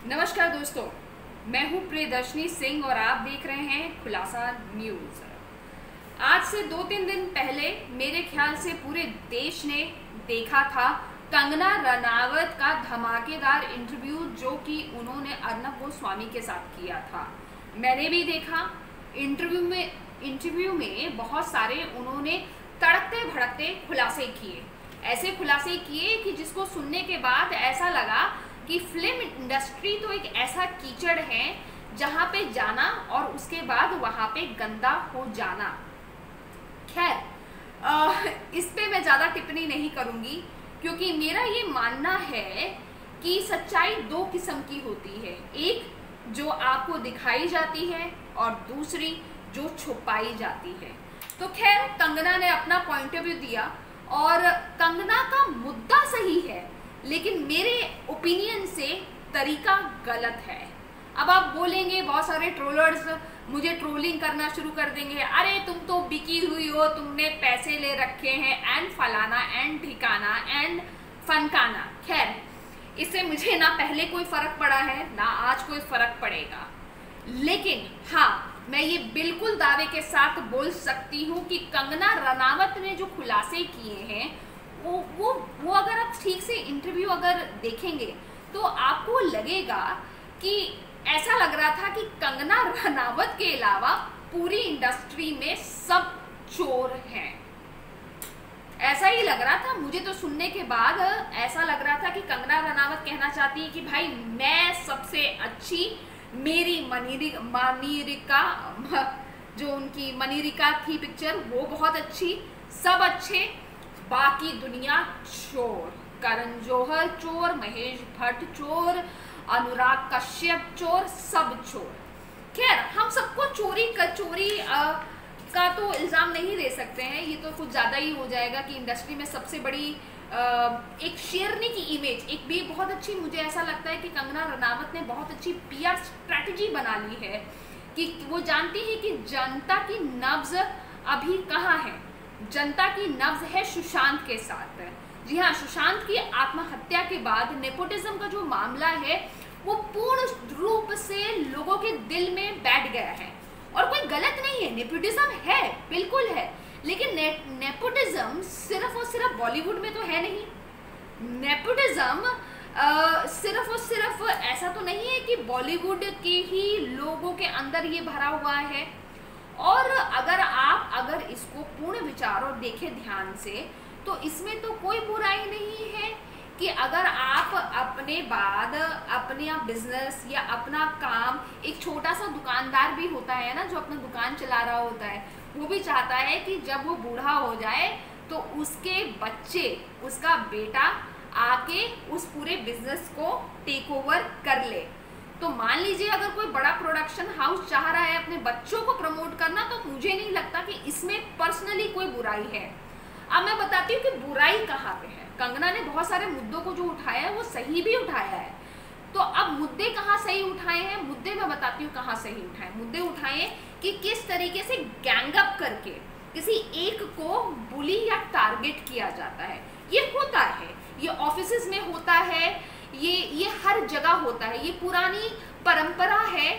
नमस्कार दोस्तों, मैं हूं प्रियदर्शनी सिंह और आप देख रहे हैं खुलासा न्यूज। आज से 2-3 दिन पहले मेरे ख्याल से पूरे देश ने देखा था कंगना रनावत का धमाकेदार इंटरव्यू जो कि उन्होंने अर्नब गोस्वामी के साथ किया था। मैंने भी देखा। इंटरव्यू में बहुत सारे उन्होंने तड़कते भड़कते खुलासे किए, ऐसे खुलासे किए कि जिसको सुनने के बाद ऐसा लगा कि फिल्म इंडस्ट्री तो एक ऐसा कीचड़ है जहाँ पे जाना और उसके बाद वहाँ पे गंदा हो जाना। खैर, इस पे मैं ज़्यादा टिप्पणी नहीं करूँगी क्योंकि मेरा ये मानना है कि सच्चाई दो किस्म की होती है, एक जो आपको दिखाई जाती है और दूसरी जो छुपाई जाती है। तो खैर, कंगना ने अपना पॉइंट ऑफ व्यू दिया और कंगना का मुद्दा सही है, लेकिन मेरे ओपिनियन से तरीका गलत है। अब आप बोलेंगे, बहुत सारे ट्रोलर्स मुझे ट्रोलिंग करना शुरू कर देंगे, अरे तुम तो बिकी हुई हो, तुमने पैसे ले रखे हैं एंड फलाना एंड ठिकाना एंड फनकाना। खैर, इससे मुझे ना पहले कोई फर्क पड़ा है ना आज कोई फर्क पड़ेगा, लेकिन हाँ, मैं ये बिल्कुल दावे के साथ बोल सकती हूँ कि कंगना रनावत ने जो खुलासे किए हैं वो अगर आप ठीक से इंटरव्यू अगर देखेंगे तो आपको लगेगा कि ऐसा लग रहा था कि कंगना रनावत के अलावा पूरी इंडस्ट्री में सब चोर हैं। ऐसा ही लग रहा था मुझे तो सुनने के बाद। ऐसा लग रहा था कि कंगना रनावत कहना चाहती है कि भाई मैं सबसे अच्छी, मेरी मनीरिका जो उनकी मनीरिका थी पिक्चर वो बहुत अच्छी, सब अच्छे, बाकी दुनिया चोर। करण जौहर चोर, महेश भट्ट चोर, अनुराग कश्यप चोर, सब चोर। खैर, हम सबको चोरी का तो इल्ज़ाम नहीं दे सकते हैं, ये तो कुछ ज़्यादा ही हो जाएगा कि इंडस्ट्री में सबसे बड़ी एक शेरनी की इमेज, एक भी बहुत अच्छी, मुझे ऐसा लगता है कि कंगना रनावत ने बहुत अच्छी पीआर स्ट्रैटेजी बना ली है कि वो जानती है कि जनता की नब्ज अभी कहाँ है। जनता की नब्ज है सुशांत के साथ। जी हाँ, सुशांत की आत्महत्या के बाद नेपोटिज्म का जो मामला है वो पूर्ण रूप से लोगों के दिल में बैठ गया है। और कोई गलत नहीं है, नेपोटिज्म है, बिल्कुल है, लेकिन नेपोटिज्म सिर्फ और सिर्फ बॉलीवुड में तो है नहीं। नेपोटिज्म सिर्फ और सिर्फ ऐसा तो नहीं है कि बॉलीवुड के ही लोगों के अंदर ये भरा हुआ है। और अगर इसको पूर्ण विचार और देखें ध्यान से तो इसमें तो कोई बुराई नहीं है कि अगर आप अपने बाद अपने बिजनेस या अपना काम, एक छोटा सा दुकानदार भी होता है ना जो अपना दुकान चला रहा होता है, वो भी चाहता है कि जब वो बूढ़ा हो जाए तो उसके बच्चे, उसका बेटा आके उस पूरे बिजनेस को टेक ओवर कर ले। तो मान लीजिए अगर कोई बड़ा प्रोडक्शन हाउस चाह रहा है अपने बच्चों को प्रमोट करना, तो मुझे नहीं लगता कि इसमें पर्सनली कोई बुराई है। अब मैं बताती हूँ कि बुराई कहाँ पे है। कंगना ने बहुत सारे मुद्दों को जो उठाया है वो सही भी उठाया है। तो अब मुद्दे कहाँ सही उठाए हैं, मुद्दे मैं बताती हूँ कहाँ सही उठाए। मुद्दे उठाए कि किस तरीके से गैंगअप करके किसी एक को बुली या टारगेट किया जाता है। ये होता है, ये ऑफिसेज में होता है, ये हर जगह होता है। ये पुरानी परंपरा है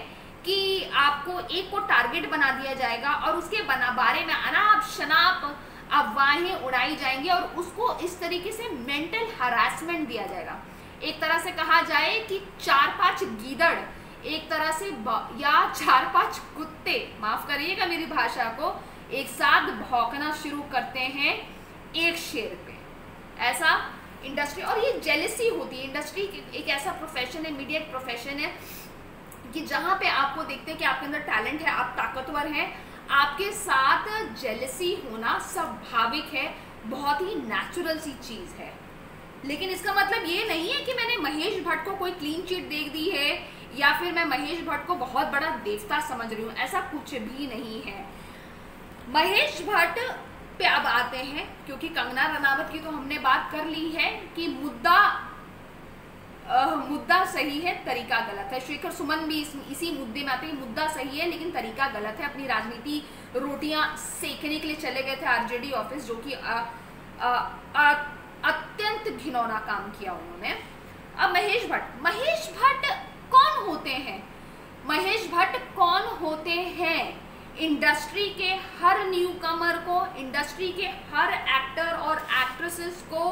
कि आपको एक को टारगेट बना दिया जाएगा और उसके बारे में अनाप शनाप अफवाहें उड़ाई जाएंगी और उसको इस तरीके से मेंटल हरासमेंट दिया जाएगा। एक तरह से कहा जाए कि 4-5 गीदड़ एक तरह से या 4-5 कुत्ते, माफ करिएगा मेरी भाषा को, एक साथ भौंकना शुरू करते हैं एक शेर पे। ऐसा इंडस्ट्री, और ये जेलसी होती है। इंडस्ट्री एक ऐसा प्रोफेशन है, मीडिया एक प्रोफेशन है कि जहाँ पे आपको देखते हैं कि आपके अंदर टैलेंट है, आप ताकतवर हैं, आपके साथ जेलसी होना स्वाभाविक है, बहुत ही नेचुरल सी चीज़ है। लेकिन इसका मतलब ये नहीं है कि मैंने महेश भट्ट को कोई क्लीन चिट दे दी है या फिर मैं महेश भट्ट को बहुत बड़ा देवता समझ रही हूँ, ऐसा कुछ भी नहीं है। महेश भट्ट पे अब आते हैं, क्योंकि कंगना रनावत की तो हमने बात कर ली है कि मुद्दा सही है, तरीका गलत है। शेखर सुमन भी इसी मुद्दे में आते हैं, मुद्दा सही है लेकिन तरीका गलत है। अपनी राजनीति रोटियां सेकने के लिए चले गए थे आरजेडी ऑफिस, जो कि अत्यंत घिनौना काम किया उन्होंने। अब महेश भट्ट कौन होते हैं इंडस्ट्री के हर न्यूकमर को, इंडस्ट्री के हर एक्टर और एक्ट्रेसेस को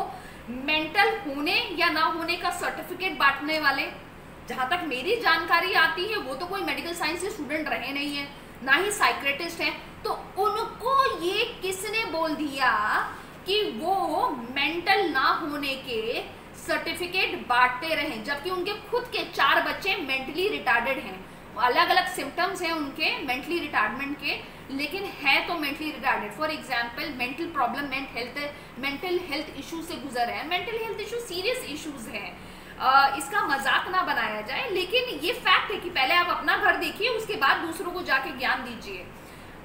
मेंटल होने या ना होने का सर्टिफिकेट बांटने वाले। जहां तक मेरी जानकारी आती है वो तो कोई मेडिकल साइंस के स्टूडेंट रहे नहीं है, ना ही साइक्रेटिस्ट हैं, तो उनको ये किसने बोल दिया कि वो मेंटल ना होने के सर्टिफिकेट बांटते रहे, जबकि उनके खुद के 4 बच्चे मेंटली रिटार्डेड हैं। अलग अलग सिम्टम्स हैं उनके मेंटली रिटार्डमेंट के, लेकिन है तो mentally retarded. For example mental problem, mental health issue से गुजर रहे हैं। Mental health issue serious issues हैं, इसका मजाक ना बनाया जाए, लेकिन ये फैक्ट है कि पहले आप अपना घर देखिए, उसके बाद दूसरों को जाके ज्ञान दीजिए।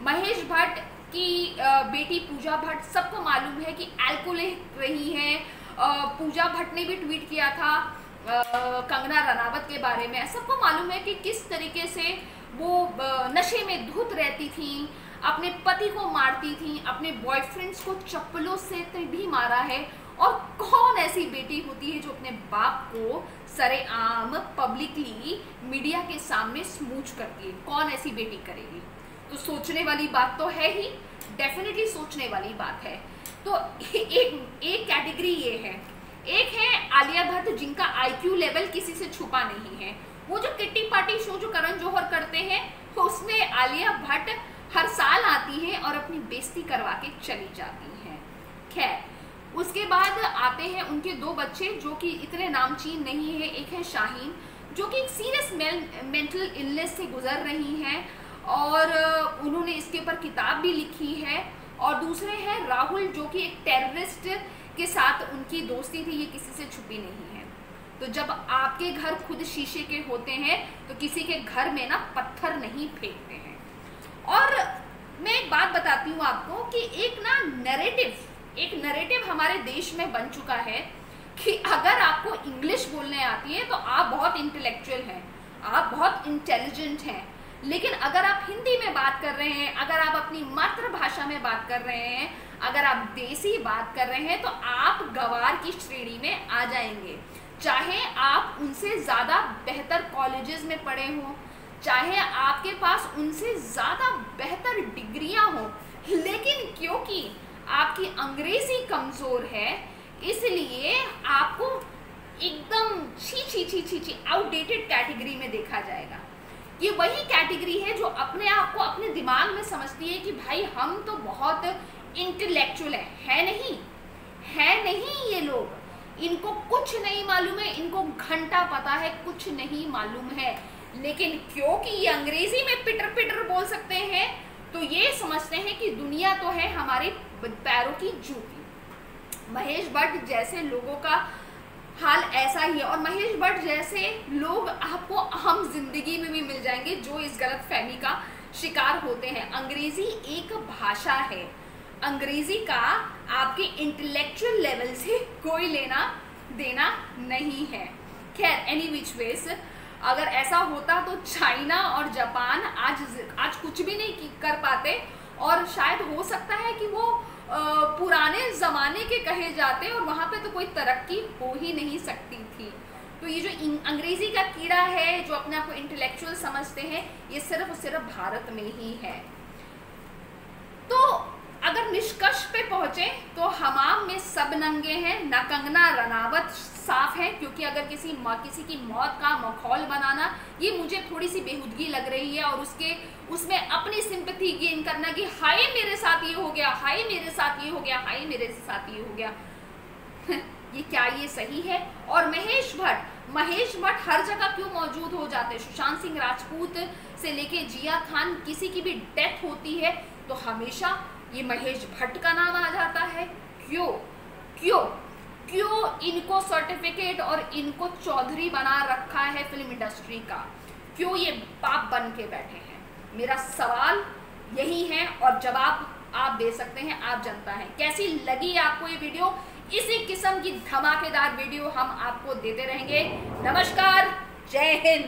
महेश भट्ट की बेटी पूजा भट्ट, सबको मालूम है कि अल्कोहलिक रही है। पूजा भट्ट ने भी ट्वीट किया था कंगना रनावत के बारे में। सबको मालूम है कि किस तरीके से वो नशे में धुत रहती थी, अपने पति को मारती थी, अपने बॉयफ्रेंड्स को चप्पलों से भी मारा है। और कौन ऐसी बेटी होती है जो अपने बाप को सरेआम पब्लिकली मीडिया के सामने स्मूच करती है? कौन ऐसी बेटी करेगी? तो सोचने वाली बात तो है ही, डेफिनेटली सोचने वाली बात है। तो एक कैटेगरी ये है। एक है आलिया भट्ट, जिनका आईक्यू लेवल किसी से छुपा नहीं है। वो जो किट्टी पार्टी शो जो करण जौहर करते हैं, तो उसमें आलिया भट्ट हर साल आती है और अपनी बेइज्जती करवा के चली जाती हैं। खैर, उसके बाद आते हैं उनके 2 बच्चे जो कि इतने नामचीन नहीं है। एक है शाहीन, जो कि एक सीरियस मेंटल इलनेस से गुजर रही हैं और उन्होंने इसके ऊपर किताब भी लिखी है। और दूसरे हैं राहुल, जो कि एक टेररिस्ट के साथ उनकी दोस्ती थी, ये किसी से छुपी नहीं है। तो जब आपके घर खुद शीशे के होते हैं तो किसी के घर में ना पत्थर नहीं फेंकते हैं। और मैं एक बात बताती हूँ आपको कि एक नैरेटिव हमारे देश में बन चुका है कि अगर आपको इंग्लिश बोलने आती है तो आप बहुत इंटेलेक्चुअल हैं, आप बहुत इंटेलिजेंट हैं। लेकिन अगर आप हिंदी में बात कर रहे हैं, अगर आप अपनी मातृभाषा में बात कर रहे हैं, अगर आप देसी बात कर रहे हैं, तो आप गवार की श्रेणी में आ जाएंगे। चाहे आप उनसे ज़्यादा बेहतर कॉलेजेस में पढ़े हों, चाहे आपके पास उनसे ज़्यादा बेहतर डिग्रियां हों, लेकिन क्योंकि आपकी अंग्रेजी कमज़ोर है, इसलिए आपको एकदम छी आउटडेटेड कैटेगरी में देखा जाएगा। ये वही कैटेगरी है जो अपने आप को अपने दिमाग में समझती है कि भाई हम तो बहुत इंटेलेक्चुअल है नहीं ये लोग, इनको कुछ नहीं मालूम है, इनको घंटा पता है, कुछ नहीं मालूम है। लेकिन क्योंकि ये अंग्रेजी में पिटर बोल सकते हैं, तो ये समझते हैं कि दुनिया तो है हमारे पैरों की जूती। महेश भट्ट जैसे लोगों का हाल ऐसा ही है, और महेश भट्ट जैसे लोग आपको आम जिंदगी में भी मिल जाएंगे जो इस गलतफहमी का शिकार होते हैं। अंग्रेजी एक भाषा है, अंग्रेजी का आपके इंटेलेक्चुअल लेवल से कोई लेना देना नहीं है। खैर, एनी विच वेज, अगर ऐसा होता तो चाइना और जापान आज कुछ भी नहीं कर पाते, और शायद हो सकता है कि वो पुराने ज़माने के कहे जाते और वहाँ पे तो कोई तरक्की हो ही नहीं सकती थी। तो ये जो अंग्रेज़ी का कीड़ा है, जो अपने आप को इंटेलेक्चुअल समझते हैं, ये सिर्फ और सिर्फ भारत में ही है। तो अगर निष्कर्ष पे पहुँचे तो हमाम में सब नंगे हैं, ना कंगना रनावत साफ है, क्योंकि अगर किसी की मौत का मखौल बनाना, ये मुझे थोड़ी सी बेहुदगी लग रही है। और उसमें अपनी सिंपैथी गेन करना कि हाय मेरे साथ ये हो गया, हाय मेरे साथ ये हो गया, हाय मेरे साथ ये हो गया, ये क्या ये सही है? और महेश भट्ट हर जगह क्यों मौजूद हो जाते हैं? सुशांत सिंह राजपूत से लेके जिया खान, किसी की भी डेथ होती है तो हमेशा ये महेश भट्ट का नाम आ जाता है। क्यों इनको सर्टिफिकेट और इनको चौधरी बना रखा है फिल्म इंडस्ट्री का? क्यों ये बाप बन के बैठे हैं? मेरा सवाल यही है, और जवाब आप दे सकते हैं, आप जनता हैं। कैसी लगी आपको ये वीडियो? इसी किस्म की धमाकेदार वीडियो हम आपको देते रहेंगे। नमस्कार, जय हिंद।